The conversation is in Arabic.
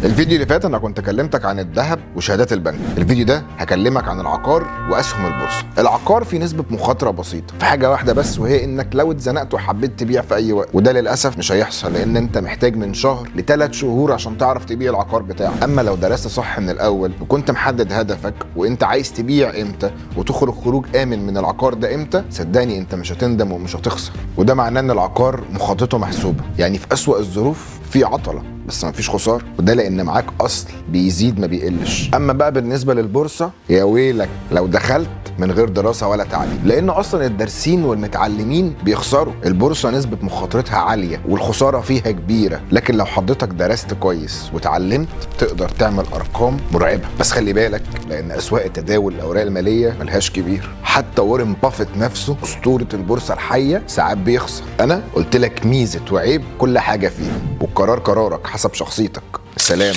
الفيديو اللي فات انا كنت كلمتك عن الذهب وشهادات البنك. الفيديو ده هكلمك عن العقار واسهم البورصه. العقار فيه نسبه مخاطره بسيطه في حاجه واحده بس، وهي انك لو اتزنقت وحبيت تبيع في اي وقت، وده للاسف مش هيحصل لان انت محتاج من شهر ل3 شهور عشان تعرف تبيع العقار بتاعك. اما لو درست صح من الاول وكنت محدد هدفك وانت عايز تبيع امتى وتخرج خروج امن من العقار ده امتى، صدقني انت مش هتندم ومش هتخسر. وده معناه ان العقار مخاطرته محسوبه، يعني في اسوأ الظروف في عطله بس ما فيش خساره، وده لان معاك اصل بيزيد ما بيقلش. اما بقى بالنسبه للبورصه، يا ويلك لو دخلت من غير دراسه ولا تعليم، لان اصلا الدارسين والمتعلمين بيخسروا. البورصه نسبه مخاطرتها عاليه والخساره فيها كبيره، لكن لو حضرتك درست كويس وتعلمت تقدر تعمل ارقام مرعبه. بس خلي بالك لان اسواق التداول الاوراق الماليه ملهاش كبير. حتى وارن بافيت نفسه اسطوره البورصه الحيه ساعات بيخسر. انا قلت لك ميزه وعيب كل حاجه فيه، والقرار قرارك حسب شخصيتك. سلام.